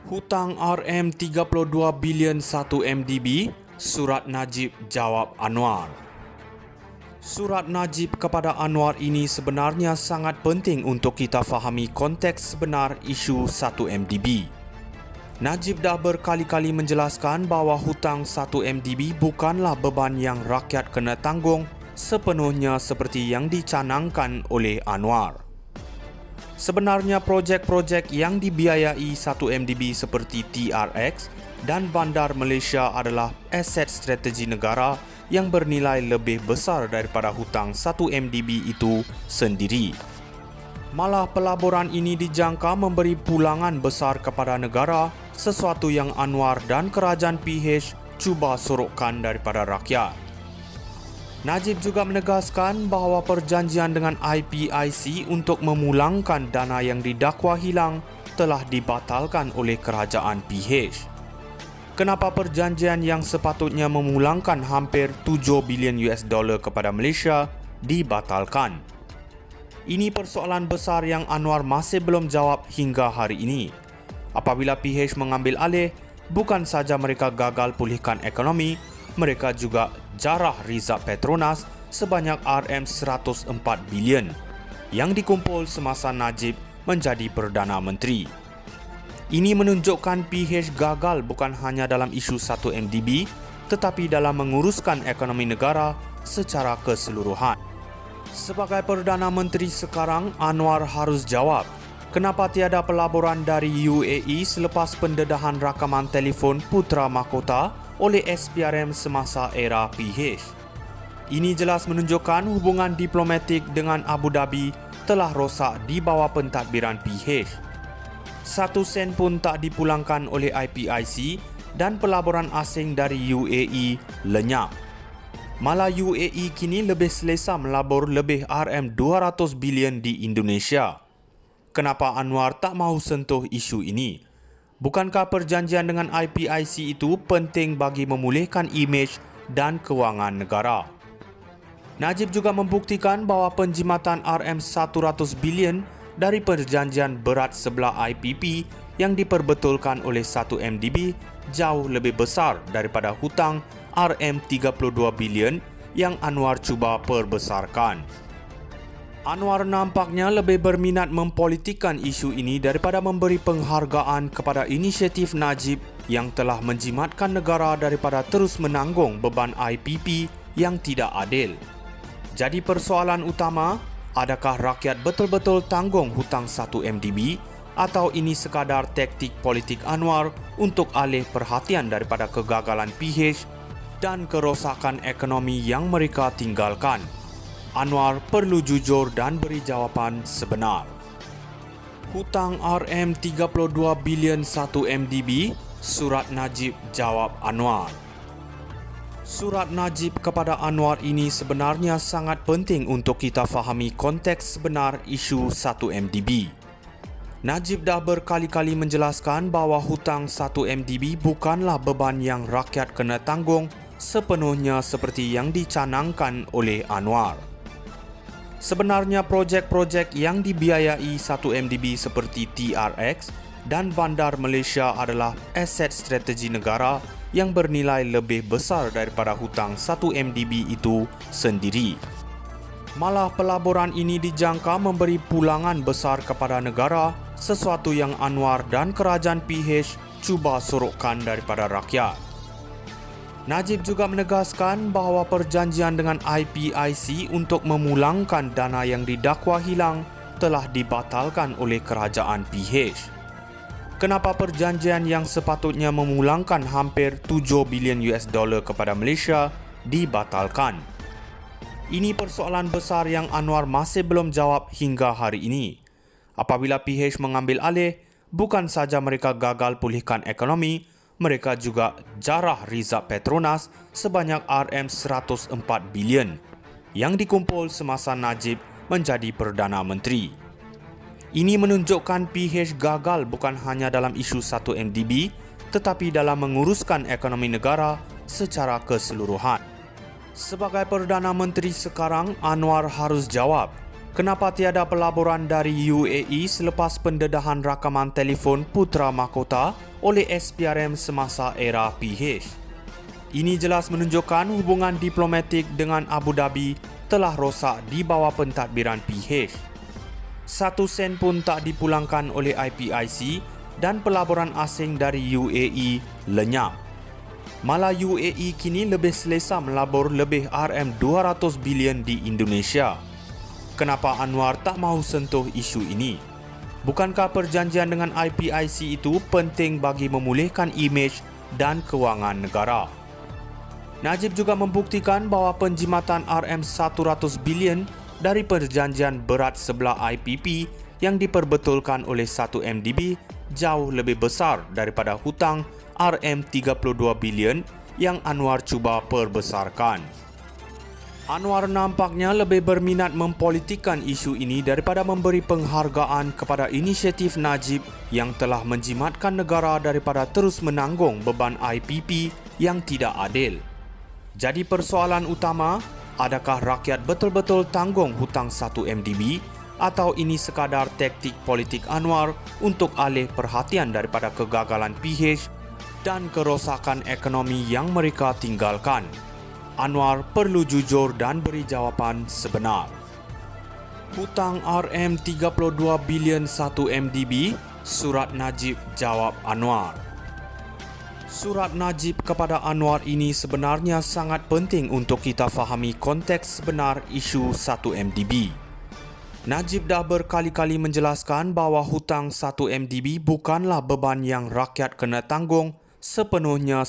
Hutang RM32 bilion 1 MDB, surat Najib jawab Anwar. Surat Najib kepada Anwar ini sebenarnya sangat penting untuk kita fahami konteks sebenar isu 1 MDB. Najib dah berkali-kali menjelaskan bahawa hutang 1 MDB bukanlah beban yang rakyat kena tanggung sepenuhnya seperti yang dicanangkan oleh Anwar. Sebenarnya projek-projek yang dibiayai 1 MDB seperti TRX dan Bandar Malaysia adalah aset strategi negara yang bernilai lebih besar daripada hutang 1 MDB itu sendiri. Malah pelaburan ini dijangka memberi pulangan besar kepada negara, sesuatu yang Anwar dan kerajaan PH cuba sorokkan daripada rakyat. Najib juga menegaskan bahawa perjanjian dengan IPIC untuk memulangkan dana yang didakwa hilang telah dibatalkan oleh kerajaan PH. Kenapa perjanjian yang sepatutnya memulangkan hampir 7 bilion US dollar kepada Malaysia dibatalkan? Ini persoalan besar yang Anwar masih belum jawab hingga hari ini. Apabila PH mengambil alih, bukan saja mereka gagal pulihkan ekonomi, mereka juga jarah rizab Petronas sebanyak RM104 bilion yang dikumpul semasa Najib menjadi Perdana Menteri. Ini menunjukkan PH gagal bukan hanya dalam isu 1 MDB tetapi dalam menguruskan ekonomi negara secara keseluruhan. Sebagai Perdana Menteri sekarang, Anwar harus jawab kenapa tiada pelaburan dari UAE selepas pendedahan rakaman telefon Putra Mahkota oleh SPRM semasa era PH. Ini jelas menunjukkan hubungan diplomatik dengan Abu Dhabi telah rosak di bawah pentadbiran PH. 1 sen pun tak dipulangkan oleh IPIC dan pelaburan asing dari UAE lenyap. Malah UAE kini lebih selesa melabur lebih RM200 bilion di Indonesia. Kenapa Anwar tak mahu sentuh isu ini? Bukankah perjanjian dengan IPIC itu penting bagi memulihkan imej dan kewangan negara? Najib juga membuktikan bahawa penjimatan RM100 bilion dari perjanjian berat sebelah IPP yang diperbetulkan oleh 1 MDB jauh lebih besar daripada hutang RM32 bilion yang Anwar cuba perbesarkan. Anwar nampaknya lebih berminat mempolitikkan isu ini daripada memberi penghargaan kepada inisiatif Najib yang telah menjimatkan negara daripada terus menanggung beban IPP yang tidak adil. Jadi persoalan utama, adakah rakyat betul-betul tanggung hutang 1 MDB atau ini sekadar taktik politik Anwar untuk alih perhatian daripada kegagalan PH dan kerosakan ekonomi yang mereka tinggalkan? Anwar perlu jujur dan beri jawapan sebenar. Hutang RM32 bilion 1 MDB, surat Najib jawab Anwar. Surat Najib kepada Anwar ini sebenarnya sangat penting untuk kita fahami konteks sebenar isu 1 MDB. Najib dah berkali-kali menjelaskan bahawa hutang 1 MDB bukanlah beban yang rakyat kena tanggung sepenuhnya seperti yang dicanangkan oleh Anwar. Sebenarnya projek-projek yang dibiayai 1 MDB seperti TRX dan Bandar Malaysia adalah aset strategi negara yang bernilai lebih besar daripada hutang 1 MDB itu sendiri. Malah pelaburan ini dijangka memberi pulangan besar kepada negara, sesuatu yang Anwar dan kerajaan PH cuba sorokkan daripada rakyat. Najib juga menegaskan bahawa perjanjian dengan IPIC untuk memulangkan dana yang didakwa hilang telah dibatalkan oleh kerajaan PH. Kenapa perjanjian yang sepatutnya memulangkan hampir 7 bilion US dollar kepada Malaysia dibatalkan? Ini persoalan besar yang Anwar masih belum jawab hingga hari ini. Apabila PH mengambil alih, bukan saja mereka gagal pulihkan ekonomi, mereka juga jarah rizab Petronas sebanyak RM104 bilion yang dikumpul semasa Najib menjadi Perdana Menteri. Ini menunjukkan PH gagal bukan hanya dalam isu 1 MDB tetapi dalam menguruskan ekonomi negara secara keseluruhan. Sebagai Perdana Menteri sekarang, Anwar harus jawab Kenapa tiada pelaburan dari UAE selepas pendedahan rakaman telefon Putra Mahkota oleh SPRM semasa era PH? Ini jelas menunjukkan hubungan diplomatik dengan Abu Dhabi telah rosak di bawah pentadbiran PH. 1 sen pun tak dipulangkan oleh IPIC dan pelaburan asing dari UAE lenyap. Malah UAE kini lebih selesa melabur lebih RM200 bilion di Indonesia. Kenapa Anwar tak mahu sentuh isu ini? Bukankah perjanjian dengan IPIC itu penting bagi memulihkan imej dan kewangan negara? Najib juga membuktikan bahawa penjimatan RM100 bilion dari perjanjian berat sebelah IPP yang diperbetulkan oleh 1MDB jauh lebih besar daripada hutang RM32 bilion yang Anwar cuba perbesarkan. Anwar nampaknya lebih berminat mempolitikkan isu ini daripada memberi penghargaan kepada inisiatif Najib yang telah menjimatkan negara daripada terus menanggung beban IPP yang tidak adil. Jadi persoalan utama, adakah rakyat betul-betul tanggung hutang 1MDB atau ini sekadar taktik politik Anwar untuk alih perhatian daripada kegagalan PH dan kerosakan ekonomi yang mereka tinggalkan? Anwar perlu jujur dan beri jawapan sebenar. Hutang RM32 bilion 1MDB, surat Najib jawab Anwar. Surat Najib kepada Anwar ini sebenarnya sangat penting untuk kita fahami konteks sebenar isu 1MDB. Najib dah berkali-kali menjelaskan bahawa hutang 1MDB bukanlah beban yang rakyat kena tanggung sepenuhnya